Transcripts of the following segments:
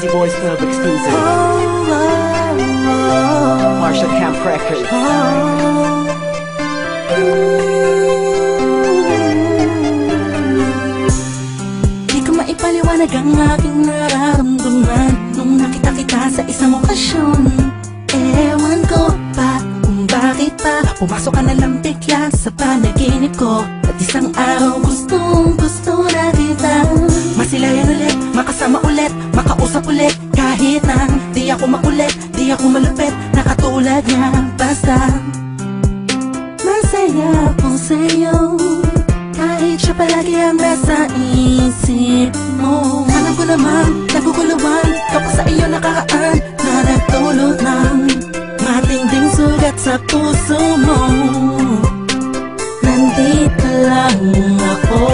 Easy Boys Club exclusive. Marshall Camp Records. Di ko maipaliwanag ang aking nararamdaman nung nakita kita sa isang okasyon. Ewan ko pa kung bakit pa pumasok ka na lang bigla sa panaginip ko. At isang araw gustong gusto na kita. Masilayan ulit, makasama ulit, makausap ulit. Kahit na di ako makulit, di ako malupit, nakatulad niya. Basta masaya ako sa'yo, kahit siya palagi ang nasa isip mo. Alam ko naman, naguguluhan kapag sa iyo nakaraan na nagdulot ng matinding sugat sa puso mo. Nandito lang ako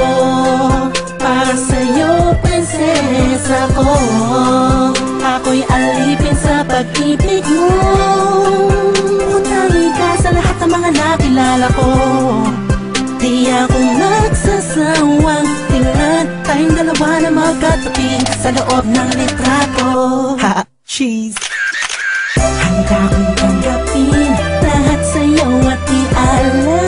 para sa'yo, prinsesa ko. Ako'y alipin sa pag-ibig mo. Utangi ka sa lahat ng mga nakilala ko. Di ako nagsasawang tingnan tayong dalawa na magkatabi sa loob ng litrato. Ha, cheese. Handa kong tanggapin lahat sa'yo at i-alala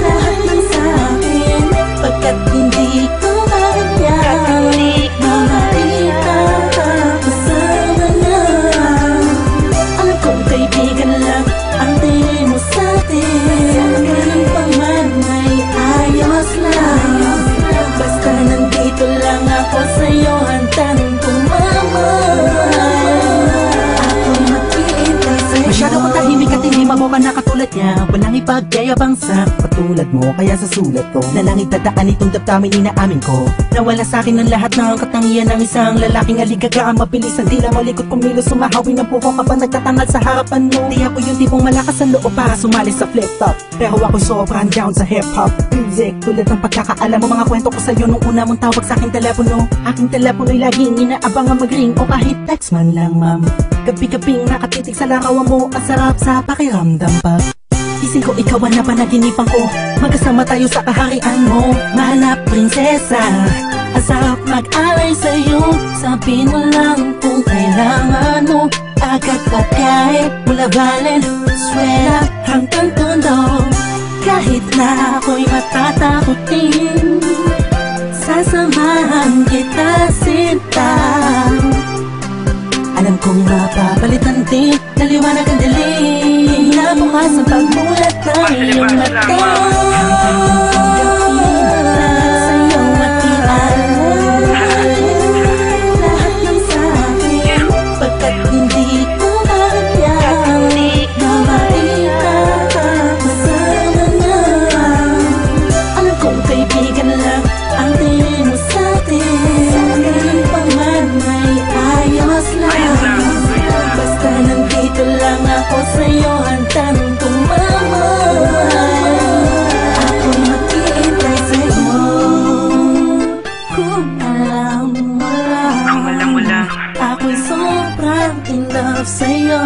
lahat ng sa'kin, pagkat hindi ko kaya makita kasama na. Alam kong kaibigan lang ang tingin mo sa'tin, ganun pa man ay ayos lang. Basta nandito lang ako sa'yo, handang tumamay. Masyado ko tahimik at hindi mabuka na katulad niya. Walang ipagyayabang sa patulad mo, kaya sa sulat ko na lang itadaan itong damdamin inaamin ko. Nawala sa akin ang lahat ng katangian ng isang lalaking aligaga. Mabilis ang dila, malikot kumilos, sumahawi ng buho kapag nagtatangal sa harapan mo. Di ako yung tipong malakas ang loob para sumali sa flip-top, pero ako sobrang down sa hip-hop music. Tulad ng pagkakaalam mo, mga kwento ko sa'yo nung una mong tawag sa aking telepono. Aking telepono'y laging inaabang ang mag-ring o kahit text man lang, ma'am. Gabi-gabing nakatitig sa larawan mo, ang sarap sa pakiramdam pag ising ko ikaw ang napanaginipan ko. Magkasama tayo sa kaharian mo, mahal na prinsesa. Ang sarap mag-alay sa'yo, sabihin mo lang kung kailangan mo. Agad pagkain, mula Valenzuela hanggang Tondo. Kahit na ako'y matatakutin, sasamahan kita sinta. Alam kong mapapalitan din, naliwanag ang dilim na bukas ang pagmulat ng iyong mata. Sa'yo at i-alala lahat ng sa'kin, pagkat hindi ko kaya na makita kasama na. Alam kong kaibigan lang ang tingin mo sa'tin, ganun pa man ay ayos lang. Basta nandito lang ako sa'yo, handang tumamay. Ako'y mag-iintay sa'yo. Kung alam mo lang, ako'y sobrang in love sa'yo.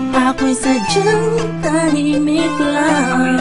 Ako'y sadyang tahimik lang,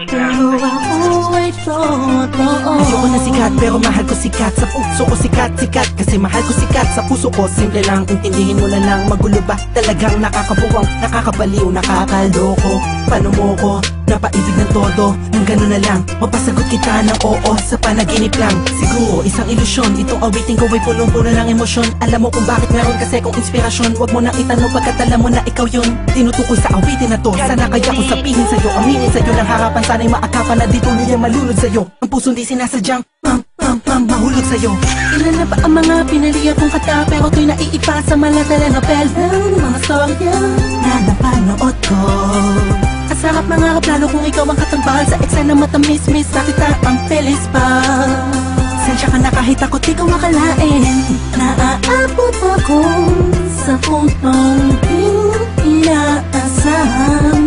pero ako ay totoo. Ayoko na sikat pero mahal ko sikat. Sa puso ko sikat, sikat kasi mahal ko sikat. Sa puso ko simple lang, intindihin mo na lang. Magulo ba? Talagang nakakabuwang, nakakabaliw, nakakaloko. Paano mo ko napaibig ng todo? Nang gano'n na lang, mapasagot kita ng oo sa panaginip lang. Siguro isang ilusyon, itong awitin ko ay punong-puno ng emosyon. Alam mo kung bakit meron kasi kong inspirasyon. Huwag mo nang itanong pagkat alam mo na ikaw yun. Tinutukoy sa awitin na to, sana kaya kong sabihin sa'yo, aminin sa'yo ng harapan. Sana'y maagapan na dito niya malulod sa'yo. Ang puso di sinasadyang mahulog sa'yo. Ilan na ba ang mga pinaliya kong kata, pero to'y naiipa sa mga telenovela. Mga storya na napanood ko. Ang sarap mangarap lalo kung ikaw ang katambal sa eksena matamis-mis na kita ang felis pa. Sensya ka na kahit ako't ikaw akalain, naaabot ako sa puntong inaasahan.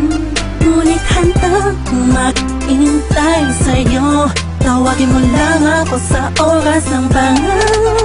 Ngunit handang mag-intay sa'yo, tawagin mo lang ako sa oras ng pangarap.